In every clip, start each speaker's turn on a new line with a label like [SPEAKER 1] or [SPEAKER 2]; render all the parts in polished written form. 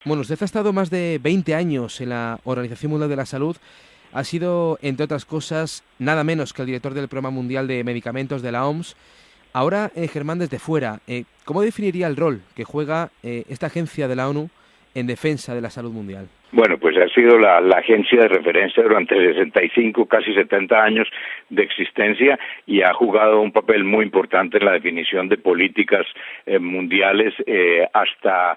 [SPEAKER 1] Bueno, usted ha estado más de 20 años en la Organización Mundial de la Salud. Ha sido, entre otras cosas, nada menos que el director del Programa Mundial de Medicamentos de la OMS. Ahora, Germán, desde fuera, ¿cómo definiría el rol que juega esta agencia de la ONU en defensa de la salud mundial?
[SPEAKER 2] Bueno, pues ha sido la agencia de referencia durante 65, casi 70 años de existencia y ha jugado un papel muy importante en la definición de políticas mundiales hasta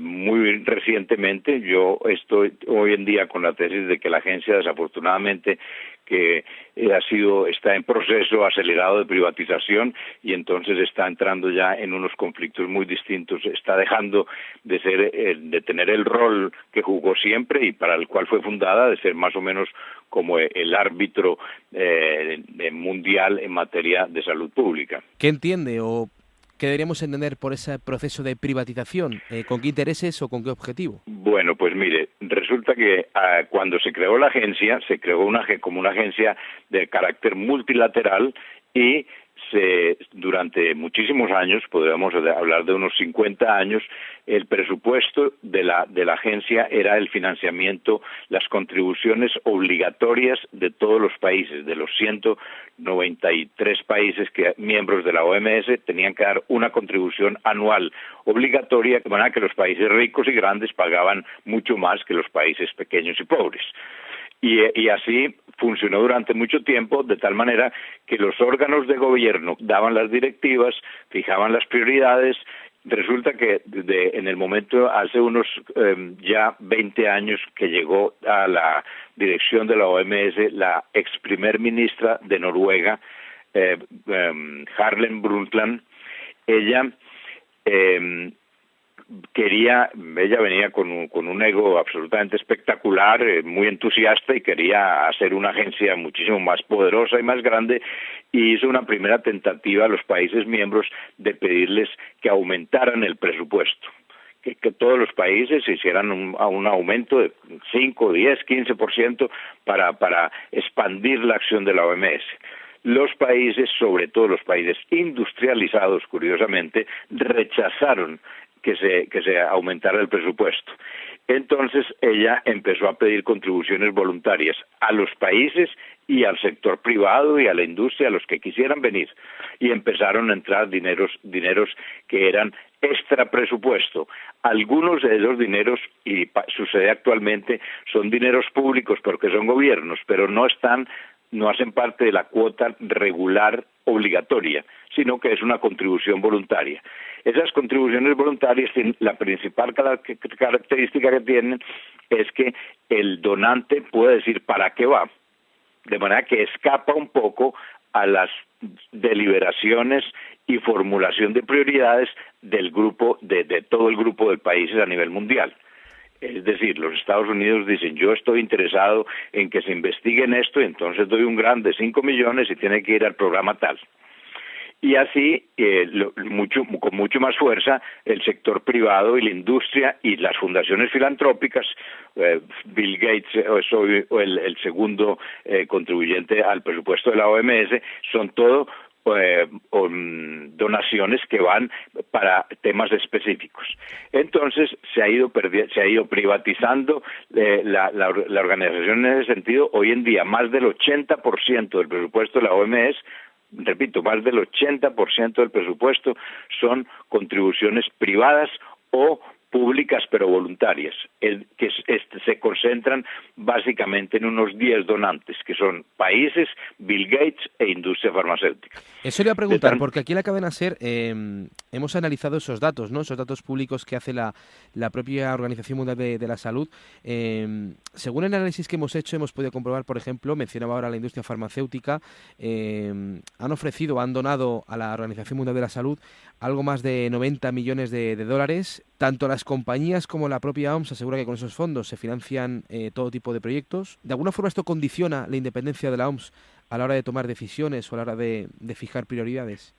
[SPEAKER 2] muy recientemente. Yo estoy hoy en día con la tesis de que la agencia, desafortunadamente, que está en proceso acelerado de privatización y entonces está entrando ya en unos conflictos muy distintos, está dejando de tener el rol que jugó siempre y para el cual fue fundada, de ser más o menos como el árbitro mundial en materia de salud pública.
[SPEAKER 1] ¿Qué entiende o qué deberíamos entender por ese proceso de privatización? ¿Con qué intereses o con qué objetivo?
[SPEAKER 2] Bueno, pues mire, resulta que cuando se creó la agencia, se creó como una agencia de carácter multilateral y durante muchísimos años, podríamos hablar de unos 50 años, el presupuesto de la agencia era el financiamiento, las contribuciones obligatorias de todos los países, de los 193 países miembros de la OMS, tenían que dar una contribución anual obligatoria, de manera que los países ricos y grandes pagaban mucho más que los países pequeños y pobres. Y así funcionó durante mucho tiempo, de tal manera que los órganos de gobierno daban las directivas, fijaban las prioridades. Resulta que en el momento, hace unos ya 20 años que llegó a la dirección de la OMS la ex primer ministra de Noruega, Harlem Brundtland. Ella venía con un ego absolutamente espectacular, muy entusiasta y quería hacer una agencia muchísimo más poderosa y más grande y hizo una primera tentativa a los países miembros de pedirles que aumentaran el presupuesto. Que todos los países hicieran un aumento de 5, 10, 15% para expandir la acción de la OMS. Los países, sobre todo los países industrializados, curiosamente, rechazaron que se aumentara el presupuesto. Entonces ella empezó a pedir contribuciones voluntarias a los países y al sector privado y a la industria, a los que quisieran venir. Y empezaron a entrar dineros que eran extra presupuesto. Algunos de esos dineros, y sucede actualmente, son dineros públicos porque son gobiernos, pero no hacen parte de la cuota regular obligatoria, sino que es una contribución voluntaria. Esas contribuciones voluntarias, la principal característica que tienen es que el donante puede decir para qué va, de manera que escapa un poco a las deliberaciones y formulación de prioridades del grupo, de todo el grupo de países a nivel mundial. Es decir, los Estados Unidos dicen, yo estoy interesado en que se investigue en esto, y entonces doy un grant de 5 millones y tiene que ir al programa tal. Y así, con mucho más fuerza, el sector privado y la industria y las fundaciones filantrópicas, Bill Gates o el segundo contribuyente al presupuesto de la OMS, son todo donaciones que van para temas específicos. Entonces se ha ido privatizando la organización en ese sentido. Hoy en día más del 80% del presupuesto de la OMS, repito, más del 80% del presupuesto son contribuciones privadas o públicas pero voluntarias, que se concentran básicamente en unos 10 donantes, que son países, Bill Gates e industria farmacéutica.
[SPEAKER 1] Eso le voy a preguntar, porque aquí en la cadena SER hemos analizado esos datos, ¿no? Esos datos públicos que hace la propia Organización Mundial de la Salud. Según el análisis que hemos hecho, hemos podido comprobar, por ejemplo, mencionaba ahora la industria farmacéutica, han donado a la Organización Mundial de la Salud algo más de 90 millones de dólares. Tanto las compañías como la propia OMS asegura que con esos fondos se financian todo tipo de proyectos. ¿De alguna forma esto condiciona la independencia de la OMS a la hora de tomar decisiones o a la hora de fijar prioridades?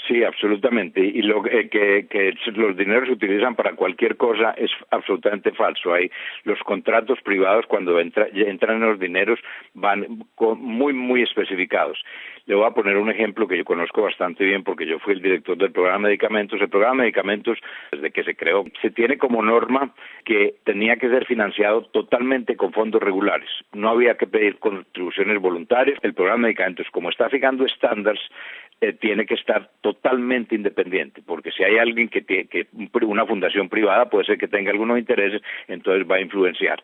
[SPEAKER 2] Sí, absolutamente. Y lo que los dineros se utilizan para cualquier cosa es absolutamente falso. Hay los contratos privados cuando entran los dineros van muy especificados. Le voy a poner un ejemplo que yo conozco bastante bien porque yo fui el director del programa de medicamentos. El programa de medicamentos, desde que se creó, se tiene como norma que tenía que ser financiado totalmente con fondos regulares. No había que pedir contribuciones voluntarias. El programa de medicamentos, como está fijando estándares, tiene que estar totalmente independiente, porque si hay alguien que una fundación privada puede ser que tenga algunos intereses, entonces va a influenciar.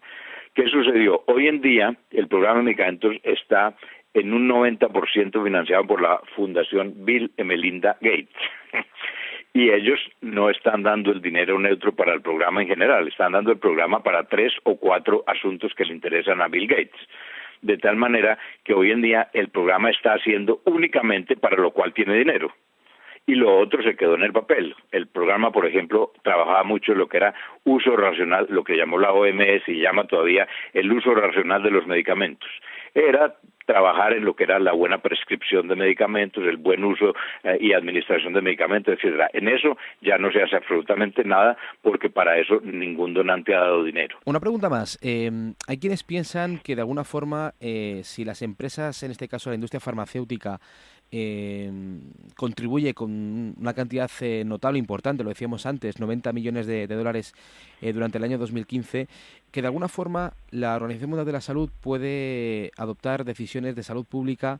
[SPEAKER 2] ¿Qué sucedió? Hoy en día el programa de medicamentos está en un 90% financiado por la Fundación Bill y Melinda Gates. Y ellos no están dando el dinero neutro para el programa en general, están dando el programa para 3 o 4 asuntos que le interesan a Bill Gates. De tal manera que hoy en día el programa está haciendo únicamente para lo cual tiene dinero. Y lo otro se quedó en el papel. El programa, por ejemplo, trabajaba mucho en lo que era uso racional, lo que llamó la OMS y llama todavía el uso racional de los medicamentos. Era trabajar en lo que era la buena prescripción de medicamentos, el buen uso y administración de medicamentos, etcétera. En eso ya no se hace absolutamente nada porque para eso ningún donante ha dado dinero.
[SPEAKER 1] Una pregunta más. Hay quienes piensan que de alguna forma si las empresas, en este caso la industria farmacéutica, contribuye con una cantidad notable, importante, lo decíamos antes, 90 millones de dólares durante el año 2015, que de alguna forma la Organización Mundial de la Salud puede adoptar decisiones de salud pública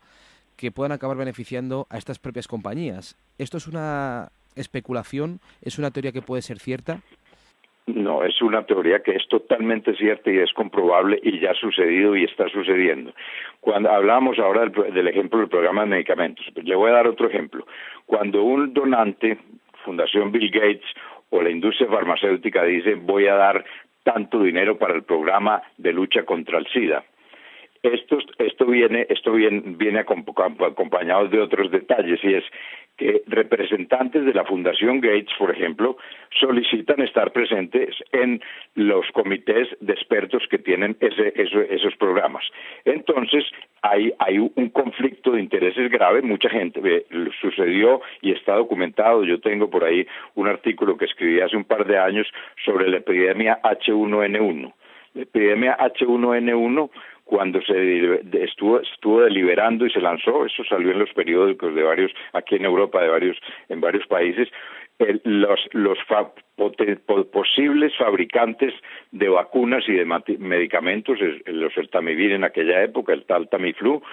[SPEAKER 1] que puedan acabar beneficiando a estas propias compañías. ¿Esto es una especulación? ¿Es una teoría que puede ser cierta?
[SPEAKER 2] No, es una teoría que es totalmente cierta y es comprobable y ya ha sucedido y está sucediendo. Cuando hablamos ahora del ejemplo del programa de medicamentos, pues le voy a dar otro ejemplo. Cuando un donante, Fundación Bill Gates o la industria farmacéutica dice voy a dar tanto dinero para el programa de lucha contra el SIDA, esto viene acompañado de otros detalles, y es que representantes de la Fundación Gates, por ejemplo, solicitan estar presentes en los comités de expertos que tienen esos programas. Entonces, hay un conflicto de intereses grave. Mucha gente sucedió y está documentado. Yo tengo por ahí un artículo que escribí hace un par de años sobre la epidemia H1N1. La epidemia H1N1, cuando se estuvo deliberando y se lanzó, eso salió en los periódicos de varios, aquí en Europa, en varios países, los posibles fabricantes de vacunas y de medicamentos, los el Tamiflu en aquella época, el tal Tamiflu,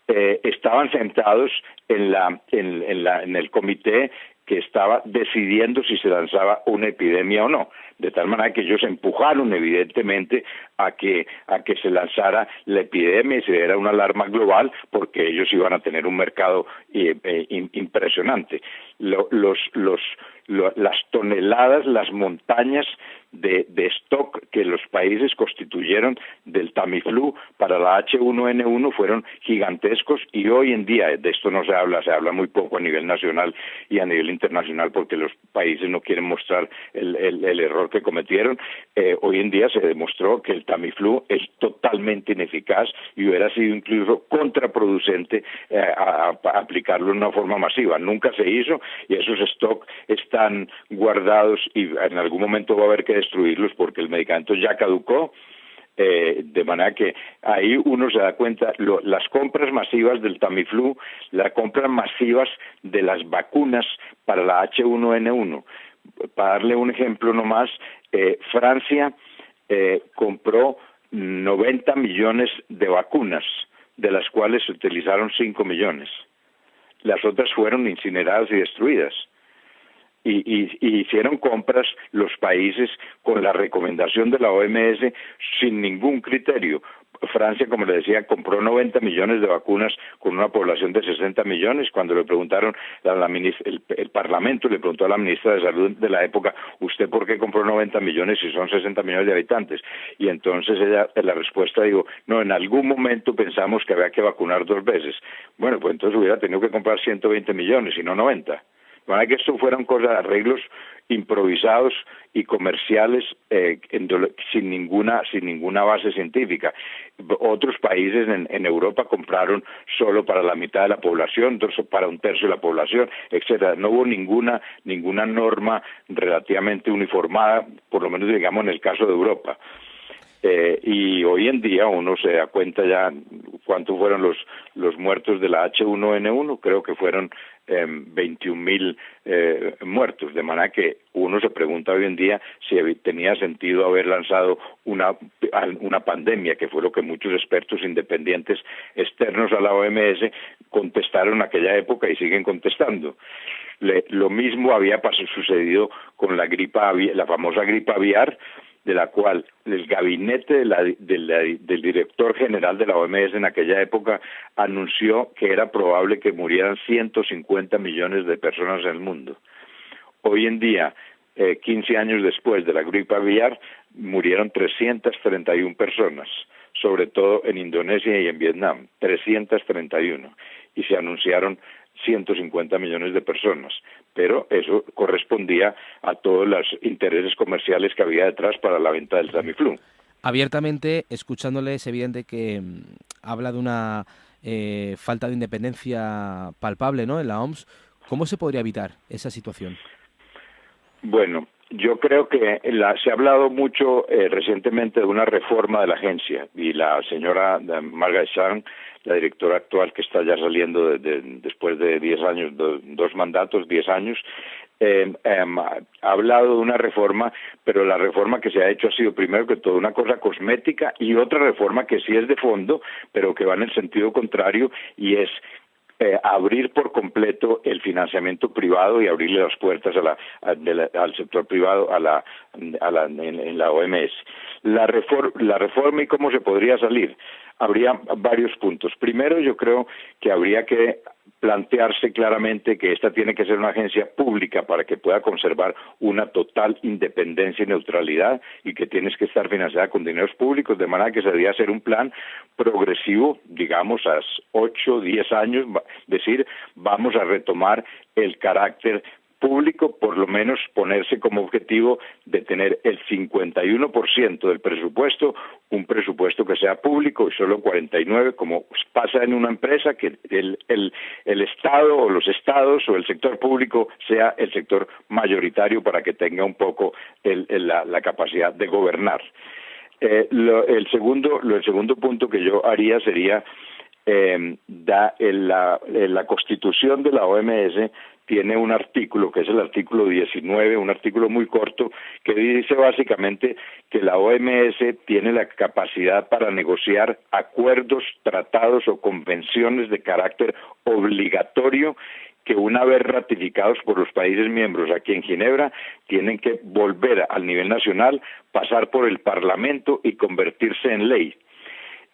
[SPEAKER 2] estaban sentados en el comité que estaba decidiendo si se lanzaba una epidemia o no, de tal manera que ellos empujaron evidentemente a que se lanzara la epidemia y se diera una alarma global, porque ellos iban a tener un mercado impresionante. Las toneladas, las montañas de stock que los países constituyeron del Tamiflu para la H1N1 fueron gigantescos, y hoy en día de esto no se habla muy poco a nivel nacional y a nivel internacional porque los países no quieren mostrar el error que cometieron. Hoy en día se demostró que el Tamiflu es totalmente ineficaz y hubiera sido incluso contraproducente aplicarlo en una forma masiva. Nunca se hizo y esos stock están guardados y en algún momento va a haber que destruirlos porque el medicamento ya caducó. De manera que ahí uno se da cuenta, las compras masivas del Tamiflu, las compras masivas de las vacunas para la H1N1. Para darle un ejemplo nomás, Francia compró 90 millones de vacunas, de las cuales se utilizaron 5 millones. Las otras fueron incineradas y destruidas. Y hicieron compras los países con la recomendación de la OMS sin ningún criterio. Francia, como le decía, compró 90 millones de vacunas con una población de 60 millones. Cuando le preguntaron, el Parlamento le preguntó a la ministra de Salud de la época, ¿usted por qué compró 90 millones si son 60 millones de habitantes? Y entonces ella, la respuesta dijo, no, en algún momento pensamos que había que vacunar 2 veces. Bueno, pues entonces hubiera tenido que comprar 120 millones y no 90. Para que esto fueran cosas, arreglos improvisados y comerciales sin ninguna base científica. Otros países en Europa compraron solo para la mitad de la población, otros para un tercio de la población, etcétera. No hubo ninguna norma relativamente uniformada, por lo menos digamos en el caso de Europa. Y hoy en día uno se da cuenta ya cuántos fueron los muertos de la H1N1, creo que fueron 21.000 muertos, de manera que uno se pregunta hoy en día si tenía sentido haber lanzado una pandemia, que fue lo que muchos expertos independientes externos a la OMS contestaron en aquella época y siguen contestando. Lo mismo había sucedido con la famosa gripe aviar, de la cual el gabinete del director general de la OMS en aquella época anunció que era probable que murieran 150 millones de personas en el mundo. Hoy en día, 15 años después de la gripe aviar, murieron 331 personas, sobre todo en Indonesia y en Vietnam, 331, y se anunciaron 150 millones de personas, pero eso correspondía a todos los intereses comerciales que había detrás para la venta del Tamiflu.
[SPEAKER 1] Abiertamente, escuchándole, es evidente que habla de una falta de independencia palpable, ¿no?, en la OMS. ¿Cómo se podría evitar esa situación?
[SPEAKER 2] Bueno, yo creo que se ha hablado mucho recientemente de una reforma de la agencia, y la señora Margaret Chan, la directora actual que está ya saliendo después de 10 años, dos mandatos, 10 años, ha hablado de una reforma, pero la reforma que se ha hecho ha sido primero que todo una cosa cosmética, y otra reforma que sí es de fondo, pero que va en el sentido contrario, y es abrir por completo el financiamiento privado y abrirle las puertas al sector privado en la OMS. La reforma y cómo se podría salir. Habría varios puntos. Primero, yo creo que habría que plantearse claramente que esta tiene que ser una agencia pública para que pueda conservar una total independencia y neutralidad, y que tienes que estar financiada con dineros públicos, de manera que se debería hacer un plan progresivo, digamos a 8, 10 años, decir, vamos a retomar el carácter público, por lo menos ponerse como objetivo de tener el 51% del presupuesto, un presupuesto que sea público, y solo 49%, como pasa en una empresa, que el Estado o los estados o el sector público sea el sector mayoritario para que tenga un poco la capacidad de gobernar. El segundo punto que yo haría sería la Constitución de la OMS tiene un artículo, que es el artículo 19, un artículo muy corto, que dice básicamente que la OMS tiene la capacidad para negociar acuerdos, tratados o convenciones de carácter obligatorio, que una vez ratificados por los países miembros aquí en Ginebra, tienen que volver al nivel nacional, pasar por el Parlamento y convertirse en ley.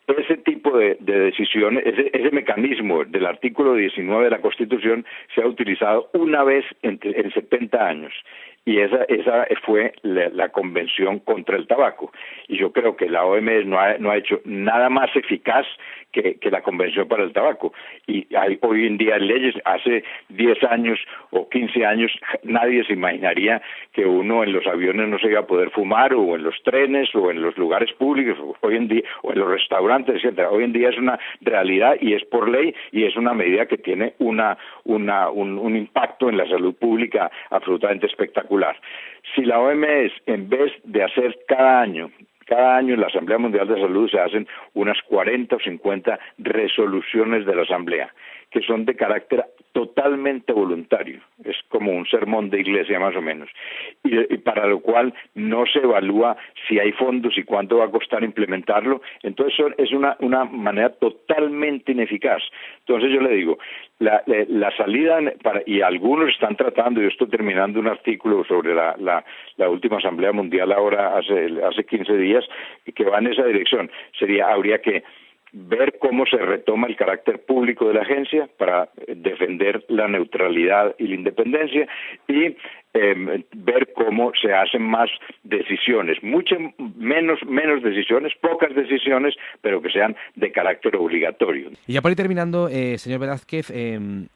[SPEAKER 2] Ese tipo de decisiones, ese mecanismo del artículo 19 de la Constitución se ha utilizado una vez en 70 años, y esa fue la Convención contra el Tabaco. Y yo creo que la OMS no ha hecho nada más eficaz que la Convención para el Tabaco. Y hay hoy en día leyes. Hace 10 años o 15 años nadie se imaginaría que uno en los aviones no se iba a poder fumar, o en los trenes, o en los lugares públicos, hoy en día, o en los restaurantes, etcétera. Hoy en día es una realidad y es por ley, y es una medida que tiene un impacto en la salud pública absolutamente espectacular. Si la OMS, en vez de hacer cada año en la Asamblea Mundial de Salud se hacen unas 40 o 50 resoluciones de la Asamblea, que son de carácter totalmente voluntario, es como un sermón de iglesia más o menos, y para lo cual no se evalúa si hay fondos y cuánto va a costar implementarlo. Entonces es una manera totalmente ineficaz. Entonces yo le digo, la salida, y algunos están tratando, yo estoy terminando un artículo sobre la última Asamblea Mundial ahora hace 15 días, que va en esa dirección, habría que ver cómo se retoma el carácter público de la agencia para defender la neutralidad y la independencia y ver cómo se hacen más decisiones, menos decisiones, pocas decisiones, pero que sean de carácter obligatorio.
[SPEAKER 1] Y ya por ir terminando, señor Velázquez,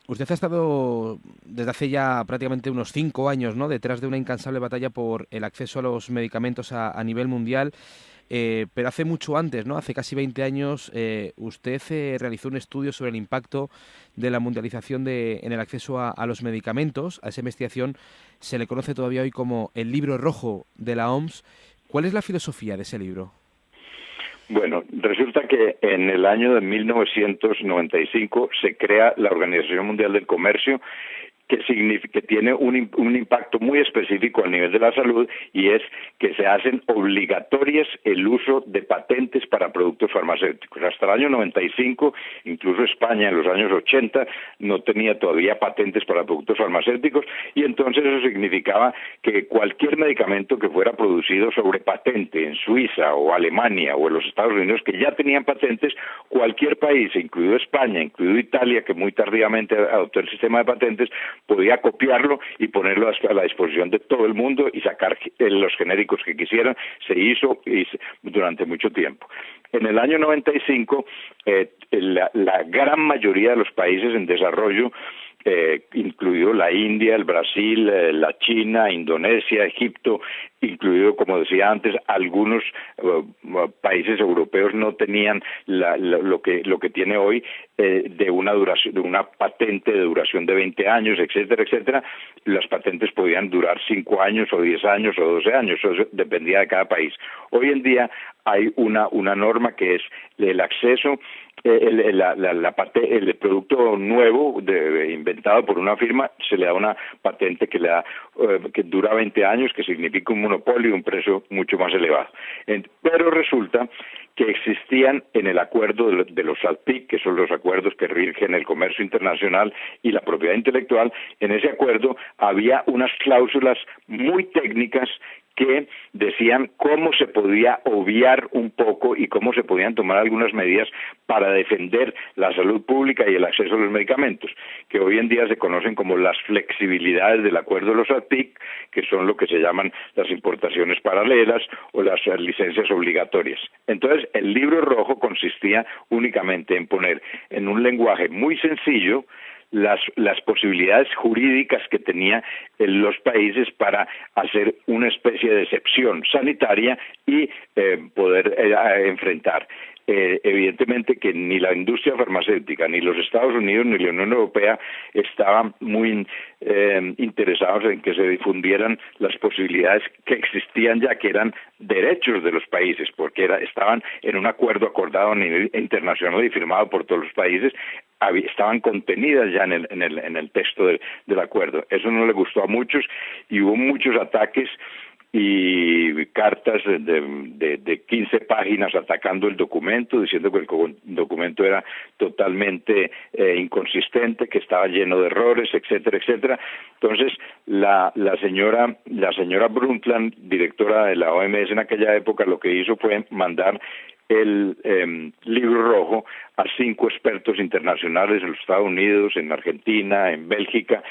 [SPEAKER 1] usted ha estado desde hace ya prácticamente unos 5 años, ¿no?, detrás de una incansable batalla por el acceso a los medicamentos a nivel mundial. Pero hace mucho antes, ¿no?, hace casi 20 años, usted realizó un estudio sobre el impacto de la mundialización en el acceso a los medicamentos. A esa investigación se le conoce todavía hoy como el libro rojo de la OMS. ¿Cuál es la filosofía de ese libro?
[SPEAKER 2] Bueno, resulta que en el año de 1995 se crea la Organización Mundial del Comercio, que tiene un impacto muy específico a nivel de la salud, y es que se hacen obligatorias el uso de patentes para productos farmacéuticos. Hasta el año 95, incluso España en los años 80 no tenía todavía patentes para productos farmacéuticos, y entonces eso significaba que cualquier medicamento que fuera producido sobre patente en Suiza o Alemania o en los Estados Unidos, que ya tenían patentes, cualquier país, incluido España, incluido Italia, que muy tardíamente adoptó el sistema de patentes, podía copiarlo y ponerlo a la disposición de todo el mundo y sacar los genéricos que quisieran. Se hizo durante mucho tiempo. En el año 95, la gran mayoría de los países en desarrollo, incluido la India, el Brasil, la China, Indonesia, Egipto, incluido, como decía antes, algunos países europeos no tenían lo que tiene hoy, de una patente de duración de 20 años, etcétera, etcétera. Las patentes podían durar 5 años o 10 años o 12 años, eso dependía de cada país. Hoy en día hay una norma que es el acceso, el producto nuevo inventado por una firma, se le da una patente que dura 20 años, que significa un monopolio y un precio mucho más elevado. Pero resulta que existían en el acuerdo de los SALPIC, que son los acuerdos que rigen el comercio internacional y la propiedad intelectual. En ese acuerdo había unas cláusulas muy técnicas que decían cómo se podía obviar un poco y cómo se podían tomar algunas medidas para defender la salud pública y el acceso a los medicamentos, que hoy en día se conocen como las flexibilidades del acuerdo de los ATIC, que son lo que se llaman las importaciones paralelas o las licencias obligatorias. Entonces, el libro rojo consistía únicamente en poner en un lenguaje muy sencillo las posibilidades jurídicas que tenía los países para hacer una especie de excepción sanitaria y poder enfrentar. Evidentemente que ni la industria farmacéutica, ni los Estados Unidos, ni la Unión Europea estaban muy interesados en que se difundieran las posibilidades que existían ya, que eran derechos de los países, porque estaban en un acuerdo acordado a nivel internacional y firmado por todos los países, estaban contenidas ya en el texto del acuerdo. Eso no le gustó a muchos y hubo muchos ataques y cartas de 15 páginas atacando el documento, diciendo que el documento era totalmente inconsistente, que estaba lleno de errores, etcétera, etcétera. Entonces, la señora Brundtland, directora de la OMS en aquella época, lo que hizo fue mandar el libro rojo a 5 expertos internacionales en los Estados Unidos, en Argentina, en Bélgica,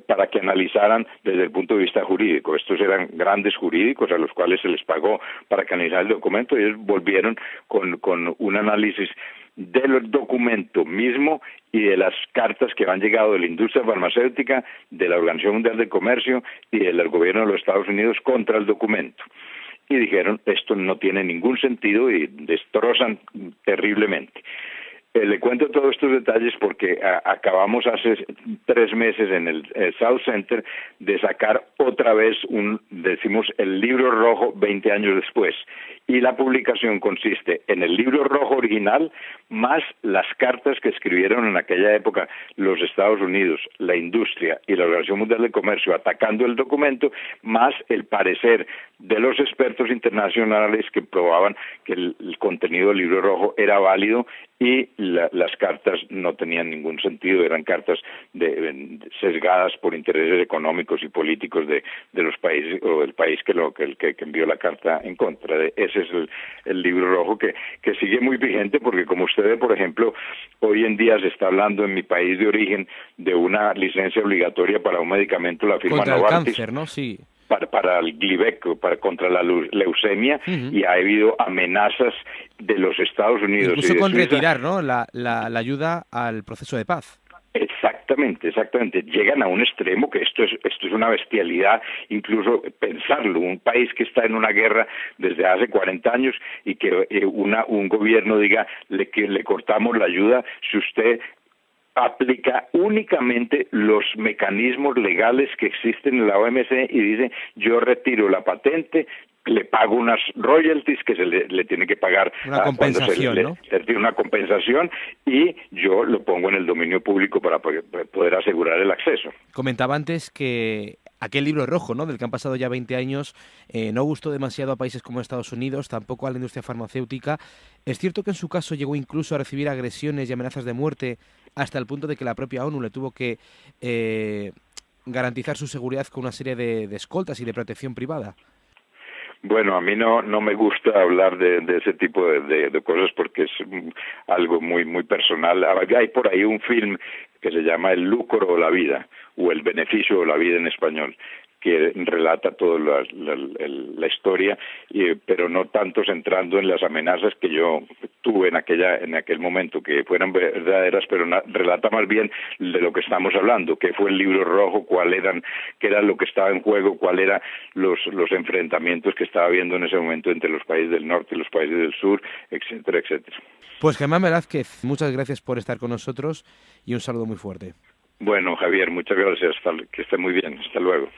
[SPEAKER 2] para que analizaran desde el punto de vista jurídico. Estos eran grandes jurídicos a los cuales se les pagó para que analizaran el documento, y ellos volvieron con un análisis del documento mismo y de las cartas que han llegado de la industria farmacéutica, de la Organización Mundial del Comercio y del gobierno de los Estados Unidos contra el documento. Y dijeron, esto no tiene ningún sentido, y destrozan terriblemente. Le cuento todos estos detalles porque acabamos hace 3 meses en el South Center de sacar otra vez decimos el libro rojo 20 años después, y la publicación consiste en el libro rojo original más las cartas que escribieron en aquella época los Estados Unidos, la industria y la Organización Mundial del Comercio atacando el documento, más el parecer de los expertos internacionales que probaban que el contenido del libro rojo era válido y las cartas no tenían ningún sentido, eran cartas sesgadas por intereses económicos y políticos de los países o del país que envió la carta en contra. Ese es el libro rojo que sigue muy vigente, porque como usted ve, por ejemplo, hoy en día se está hablando en mi país de origen de una licencia obligatoria para un medicamento, la firma
[SPEAKER 1] Contra el
[SPEAKER 2] Novartis,
[SPEAKER 1] cáncer, ¿no? Sí.
[SPEAKER 2] para el Glivec, contra la leucemia, y ha habido amenazas de los Estados Unidos
[SPEAKER 1] incluso
[SPEAKER 2] y de
[SPEAKER 1] con
[SPEAKER 2] Suiza.
[SPEAKER 1] retirar, ¿no?, la ayuda al proceso de paz.
[SPEAKER 2] Exactamente. Llegan a un extremo que esto es una bestialidad, incluso pensarlo. Un país que está en una guerra desde hace 40 años y que un gobierno diga que le cortamos la ayuda si usted aplica únicamente los mecanismos legales que existen en la OMC y dice: yo retiro la patente, le pago unas royalties que se le tiene que pagar,
[SPEAKER 1] una compensación, ¿no?
[SPEAKER 2] Se retira una compensación, y yo lo pongo en el dominio público para poder asegurar el acceso.
[SPEAKER 1] Comentaba antes que aquel libro rojo, ¿no?, del que han pasado ya 20 años, no gustó demasiado a países como Estados Unidos, tampoco a la industria farmacéutica. Es cierto que en su caso llegó incluso a recibir agresiones y amenazas de muerte, hasta el punto de que la propia ONU le tuvo que garantizar su seguridad con una serie de escoltas y de protección privada.
[SPEAKER 2] Bueno, a mí no me gusta hablar de ese tipo de cosas, porque es algo muy muy personal. Hay por ahí un film que se llama El lucro o la vida, o El beneficio o la vida en español, que relata toda la historia, pero no tanto centrando en las amenazas que yo tuve en aquel momento, que fueran verdaderas, pero relata más bien de lo que estamos hablando, qué fue el libro rojo, qué era lo que estaba en juego, cuál eran los enfrentamientos que estaba habiendo en ese momento entre los países del norte y los países del sur, etcétera, etcétera.
[SPEAKER 1] Pues Germán Velázquez, muchas gracias por estar con nosotros y un saludo muy fuerte.
[SPEAKER 2] Bueno, Javier, muchas gracias, que esté muy bien, hasta luego.